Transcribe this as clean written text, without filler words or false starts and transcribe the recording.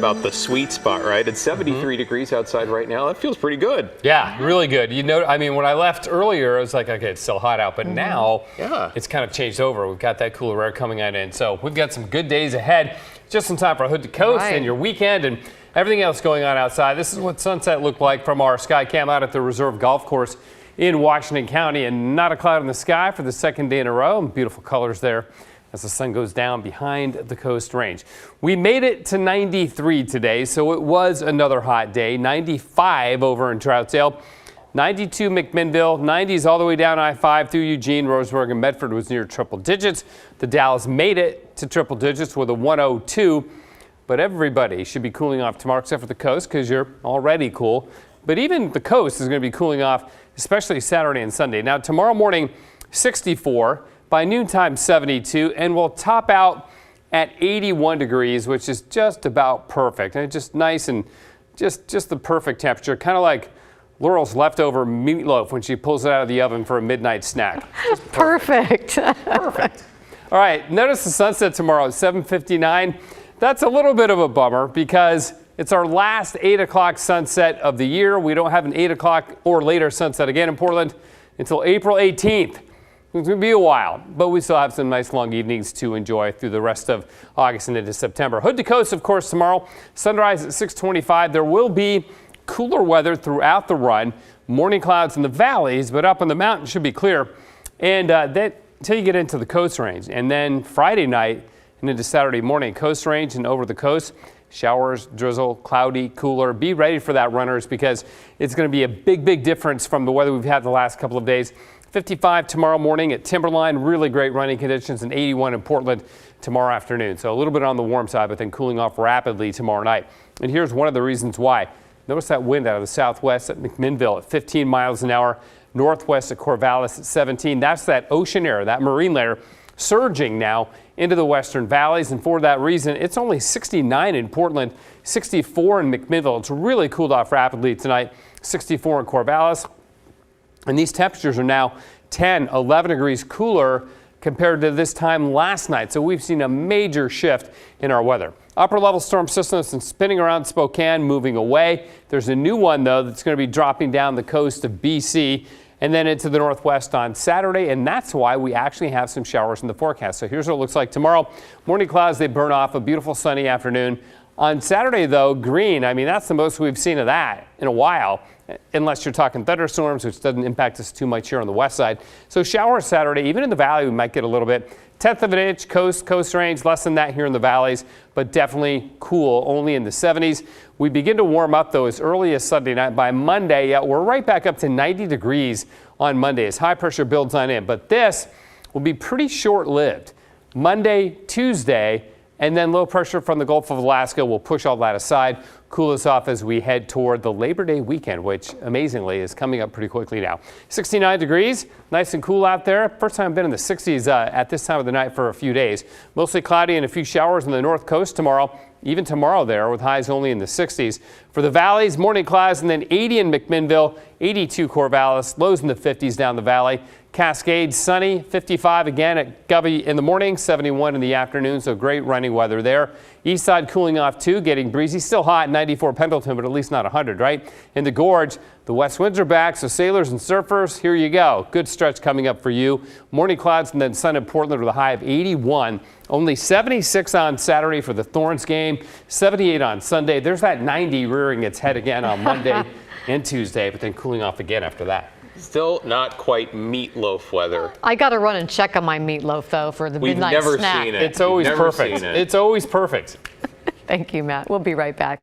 About the sweet spot, right? It's 73 degrees outside right now. That feels pretty good. Yeah, really good. You know, I mean, when I left earlier, I was like, okay, it's still hot out, but now it's kind of changed over. We've got that cooler air coming on in. So we've got some good days ahead. Just in time for Hood to Coast and your weekend and everything else going on outside. This is what sunset looked like from our sky cam out at the Reserve Golf Course in Washington County, and not a cloud in the sky for the second day in a row. And beautiful colors there as the sun goes down behind the Coast Range. We made it to 93 today, so it was another hot day. 95 over in Troutdale, 92 McMinnville, 90s all the way down I-5 through Eugene, Roseburg, and Medford was near triple digits. The Dalles made it to triple digits with a 102, but everybody should be cooling off tomorrow except for the coast because you're already cool. But even the coast is going to be cooling off, especially Saturday and Sunday. Now tomorrow morning, 64. By noontime, 72, and we'll top out at 81 degrees, which is just about perfect. And just nice and just the perfect temperature, kind of like Laurel's leftover meatloaf when she pulls it out of the oven for a midnight snack. Perfect. Perfect. All right, notice the sunset tomorrow at 7:59. That's a little bit of a bummer because it's our last 8 o'clock sunset of the year. We don't have an 8 o'clock or later sunset again in Portland until April 18th. It's going to be a while, but we still have some nice long evenings to enjoy through the rest of August and into September. Hood to Coast, of course, tomorrow. Sunrise at 6:25. There will be cooler weather throughout the run. Morning clouds in the valleys, but up on the mountain should be clear. And that until you get into the Coast Range. And then Friday night and into Saturday morning, Coast Range and over the coast. Showers, drizzle, cloudy, cooler. Be ready for that, runners, because it's going to be a big difference from the weather we've had the last couple of days. 55 tomorrow morning at Timberline, really great running conditions, and 81 in Portland tomorrow afternoon. So a little bit on the warm side, but then cooling off rapidly tomorrow night. And here's one of the reasons why. Notice that wind out of the southwest at McMinnville at 15 miles an hour, northwest at Corvallis at 17. That's that ocean air, that marine layer, surging now into the western valleys. And for that reason, it's only 69 in Portland, 64 in McMinnville. It's really cooled off rapidly tonight, 64 in Corvallis. And these temperatures are now 10, 11 degrees cooler compared to this time last night. So we've seen a major shift in our weather. Upper level storm systems and spinning around Spokane, moving away. There's a new one, though, that's going to be dropping down the coast of BC and then into the northwest on Saturday. And that's why we actually have some showers in the forecast. So here's what it looks like tomorrow. Morning clouds, they burn off. A beautiful sunny afternoon. On Saturday, though, green. I mean, that's the most we've seen of that in a while, unless you're talking thunderstorms, which doesn't impact us too much here on the west side. So showers Saturday, even in the valley, we might get a little bit. 1/10 of an inch, coast range, less than that here in the valleys, but definitely cool, only in the 70s. We begin to warm up, though, as early as Sunday night. By Monday, we're right back up to 90 degrees on Monday as high pressure builds on in. But this will be pretty short-lived. Monday, Tuesday, and then low pressure from the Gulf of Alaska will push all that aside, cool us off as we head toward the Labor Day weekend, which amazingly is coming up pretty quickly now. 69 degrees, nice and cool out there. First time I've been in the 60s at this time of the night for a few days. Mostly cloudy and a few showers on the north coast tomorrow. Even tomorrow there with highs only in the 60s. For the valleys, morning clouds and then 80 in McMinnville, 82 Corvallis, lows in the 50s down the valley. Cascade, sunny, 55 again at Gubby in the morning, 71 in the afternoon, so great running weather there. East side cooling off too, getting breezy, still hot, 94 Pendleton, but at least not 100, right? In the gorge, the west winds are back, so sailors and surfers, here you go. Good stretch coming up for you. Morning clouds and then sun in Portland with a high of 81. Only 76 on Saturday for the Thorns game, 78 on Sunday. There's that 90 rearing its head again on Monday and Tuesday, but then cooling off again after that. Still not quite meatloaf weather. I got to run and check on my meatloaf, though, for the midnight snack. We've never seen it. It's always perfect. It's always perfect. Thank you, Matt. We'll be right back.